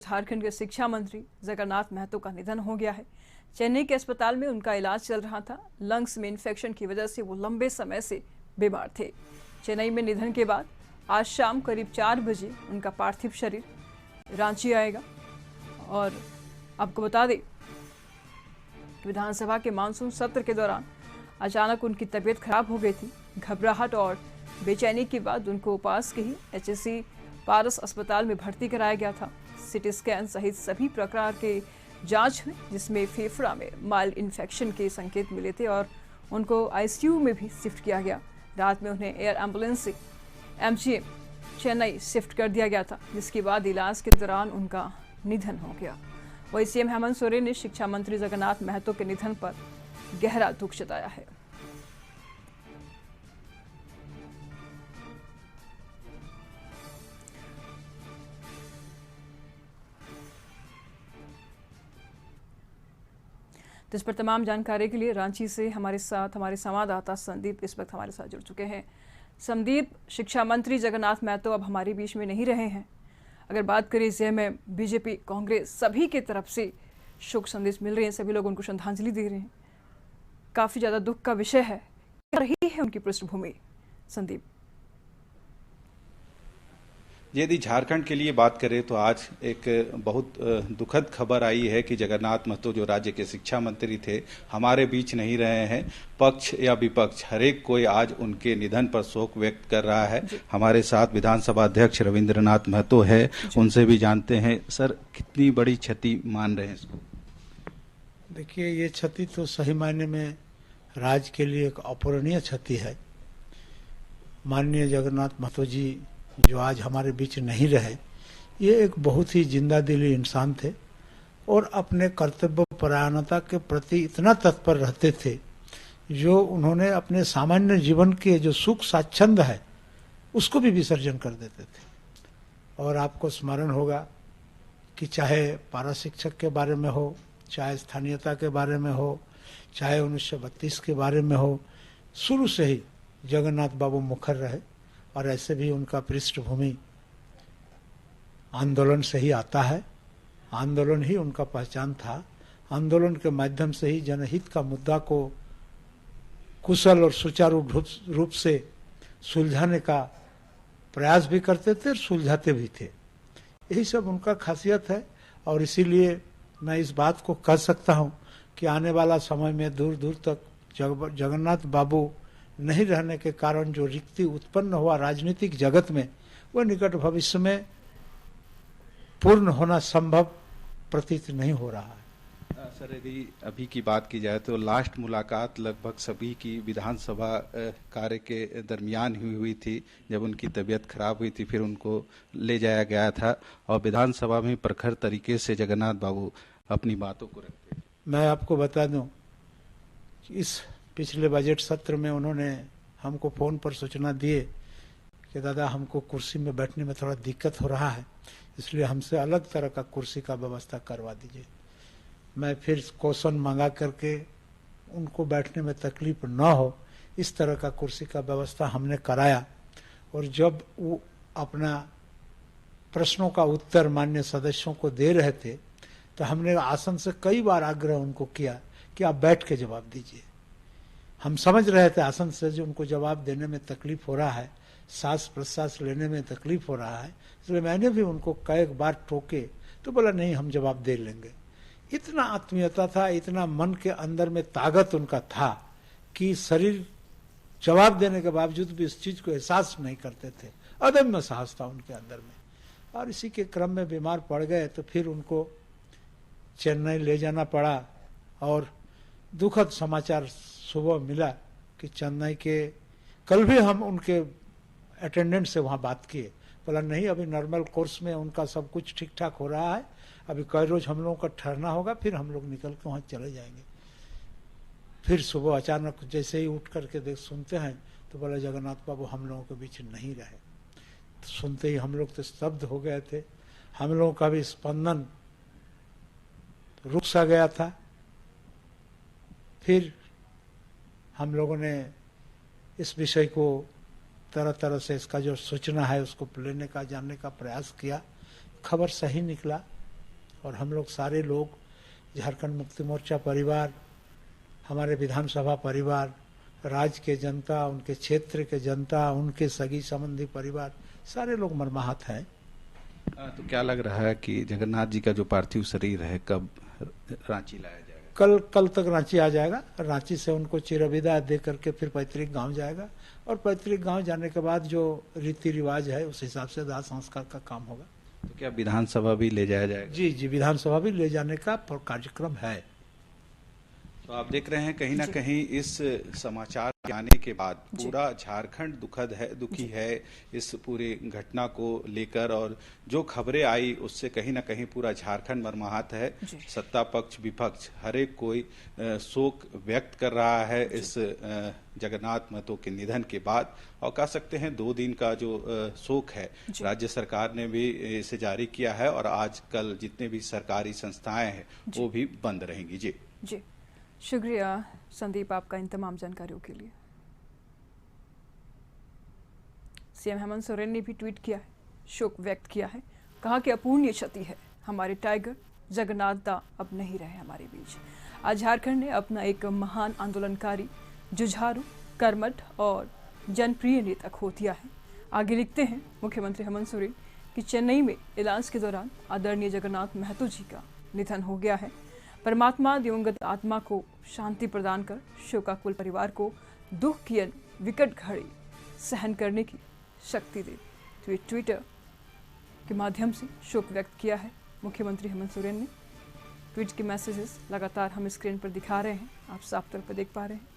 झारखंड के शिक्षा मंत्री जगन्नाथ महतो का निधन हो गया है। चेन्नई के अस्पताल में उनका इलाज चल रहा था। लंग्स में इन्फेक्शन की वजह से वो लंबे समय से बीमार थे। चेन्नई में निधन के बाद आज शाम करीब 4 बजे उनका पार्थिव शरीर रांची आएगा। और आपको बता दें, विधानसभा के मानसून सत्र के दौरान अचानक उनकी तबीयत खराब हो गई थी। घबराहट और बेचैनी के बाद उनको पास के ही HSC पारस अस्पताल में भर्ती कराया गया था। सिटी स्कैन सहित सभी प्रकार के जांच हुई, जिसमें फेफड़ा में माइल्ड इन्फेक्शन के संकेत मिले थे और उनको ICU में भी शिफ्ट किया गया। रात में उन्हें एयर एम्बुलेंस से MGM चेन्नई शिफ्ट कर दिया गया था, जिसके बाद इलाज के दौरान उनका निधन हो गया। वहीं CM हेमंत सोरेन ने शिक्षा मंत्री जगन्नाथ महतो के निधन पर गहरा दुख जताया है। तो इस पर तमाम जानकारी के लिए रांची से हमारे साथ हमारे संवाददाता संदीप इस वक्त हमारे साथ जुड़ चुके हैं। संदीप, शिक्षा मंत्री जगन्नाथ महतो अब हमारे बीच में नहीं रहे हैं। अगर बात करें CM, BJP, कांग्रेस सभी की तरफ से शोक संदेश मिल रहे हैं, सभी लोग उनको श्रद्धांजलि दे रहे हैं। काफी ज्यादा दुख का विषय है। क्या रही है उनकी पृष्ठभूमि, संदीप? यदि झारखंड के लिए बात करें तो आज एक बहुत दुखद खबर आई है कि जगन्नाथ महतो जो राज्य के शिक्षा मंत्री थे, हमारे बीच नहीं रहे हैं। पक्ष या विपक्ष हर एक कोई आज उनके निधन पर शोक व्यक्त कर रहा है। हमारे साथ विधानसभा अध्यक्ष रविंद्रनाथ महतो है, उनसे भी जानते हैं। सर, कितनी बड़ी क्षति मान रहे हैं इसको? देखिए, ये क्षति तो सही मायने में राज्य के लिए एक अपूरणीय क्षति है। माननीय जगन्नाथ महतो जी जो आज हमारे बीच नहीं रहे, ये एक बहुत ही जिंदा दिली इंसान थे और अपने कर्तव्य परायणता के प्रति इतना तत्पर रहते थे, जो उन्होंने अपने सामान्य जीवन के जो सुख स्वाच्छंद है उसको भी विसर्जन कर देते थे। और आपको स्मरण होगा कि चाहे पारा शिक्षक के बारे में हो, चाहे स्थानीयता के बारे में हो, चाहे 1932 के बारे में हो, शुरू से ही जगन्नाथ बाबू मुखर रहे। और ऐसे भी उनका पृष्ठभूमि आंदोलन से ही आता है। आंदोलन ही उनका पहचान था। आंदोलन के माध्यम से ही जनहित का मुद्दा को कुशल और सुचारू रूप से सुलझाने का प्रयास भी करते थे और सुलझाते भी थे। यही सब उनका खासियत है। और इसीलिए मैं इस बात को कह सकता हूँ कि आने वाला समय में दूर दूर तक जगन्नाथ बाबू नहीं रहने के कारण जो रिक्ति उत्पन्न हुआ राजनीतिक जगत में, वह निकट भविष्य में पूर्ण होना संभव प्रतीत नहीं हो रहा है। सर, यदि अभी की बात की जाए तो लास्ट मुलाकात लगभग सभी की विधानसभा कार्य के दरमियान ही हुई थी, जब उनकी तबीयत खराब हुई थी। फिर उनको ले जाया गया था और विधानसभा में प्रखर तरीके से जगन्नाथ बाबू अपनी बातों को रखते। मैं आपको बता दूं, इस पिछले बजट सत्र में उन्होंने हमको फोन पर सूचना दिए कि दादा, हमको कुर्सी में बैठने में थोड़ा दिक्कत हो रहा है, इसलिए हमसे अलग तरह का कुर्सी का व्यवस्था करवा दीजिए। मैं फिर क्वेश्चन मंगा करके उनको बैठने में तकलीफ न हो इस तरह का कुर्सी का व्यवस्था हमने कराया। और जब वो अपना प्रश्नों का उत्तर माननीय सदस्यों को दे रहे थे, तो हमने आसन से कई बार आग्रह उनको किया कि आप बैठ के जवाब दीजिए। हम समझ रहे थे आसन से जो उनको जवाब देने में तकलीफ हो रहा है, सांस प्रश्वास लेने में तकलीफ हो रहा है, इसलिए मैंने भी उनको कई बार टोके, तो बोला नहीं, हम जवाब दे लेंगे। इतना आत्मीयता था, इतना मन के अंदर में ताकत उनका था कि शरीर जवाब देने के बावजूद भी इस चीज को एहसास नहीं करते थे। अदम्य साहस था उनके अंदर में। और इसी के क्रम में बीमार पड़ गए, तो फिर उनको चेन्नई ले जाना पड़ा। और दुखद समाचार सुबह मिला कि चेन्नई के, कल भी हम उनके अटेंडेंट से वहाँ बात किए, बोला नहीं, अभी नॉर्मल कोर्स में उनका सब कुछ ठीक ठाक हो रहा है, अभी कई रोज हम लोगों का ठहरना होगा, फिर हम लोग निकल के वहाँ चले जाएंगे। फिर सुबह अचानक जैसे ही उठ करके देख सुनते हैं, तो बोला जगन्नाथ बाबू हम लोगों के बीच नहीं रहे। तो सुनते ही हम लोग तो स्तब्ध हो गए थे। हम लोगों का भी स्पंदन रुक सा गया था। फिर हम लोगों ने इस विषय को तरह तरह से, इसका जो सूचना है उसको लेने का, जानने का प्रयास किया। खबर सही निकला और हम लोग सारे लोग, झारखंड मुक्ति मोर्चा परिवार, हमारे विधानसभा परिवार, राज्य के जनता, उनके क्षेत्र के जनता, उनके सगी संबंधी परिवार, सारे लोग मर्माहत हैं। तो क्या लग रहा है कि जगन्नाथ जी का जो पार्थिव शरीर है कब रांची लाया जाएगा? कल तक रांची आ जाएगा। रांची से उनको चिरविदा दे करके फिर पैतृक गांव जाएगा, और पैतृक गांव जाने के बाद जो रीति रिवाज है उस हिसाब से दाह संस्कार का काम होगा। तो क्या विधानसभा भी ले जाया जाएगा? जी, विधानसभा भी ले जाने का कार्यक्रम है। तो आप देख रहे हैं कहीं ना कहीं इस समाचार के आने के बाद पूरा झारखंड दुखी है इस पूरी घटना को लेकर, और जो खबरें आई उससे कहीं ना कहीं पूरा झारखंड मर्माहत है। सत्ता पक्ष विपक्ष हर एक कोई शोक व्यक्त कर रहा है इस जगन्नाथ महतो के निधन के बाद, और कह सकते हैं 2 दिन का जो शोक है राज्य सरकार ने भी इसे जारी किया है, और आज कल जितने भी सरकारी संस्थाएं हैं वो भी बंद रहेंगी। जी शुक्रिया संदीप आपका इन तमाम जानकारियों के लिए। सीएम हेमंत सोरेन ने भी ट्वीट किया है, शोक व्यक्त किया है, कहा कि अपूर्णीय क्षति है, हमारे टाइगर जगन्नाथ दा अब नहीं रहे हमारे बीच। आज झारखंड ने अपना एक महान आंदोलनकारी, जुझारू, कर्मठ और जनप्रिय नेता खो दिया है। आगे लिखते हैं मुख्यमंत्री हेमंत सोरेन कि चेन्नई में इलाज के दौरान आदरणीय जगन्नाथ महतो जी का निधन हो गया है। परमात्मा दिवंगत आत्मा को शांति प्रदान कर शोकाकुल परिवार को दुख की विकट घड़ी सहन करने की शक्ति दे। ट्विटर के माध्यम से शोक व्यक्त किया है मुख्यमंत्री हेमंत सोरेन ने। ट्वीट के मैसेजेस लगातार हम स्क्रीन पर दिखा रहे हैं, आप साफ तौर पर देख पा रहे हैं।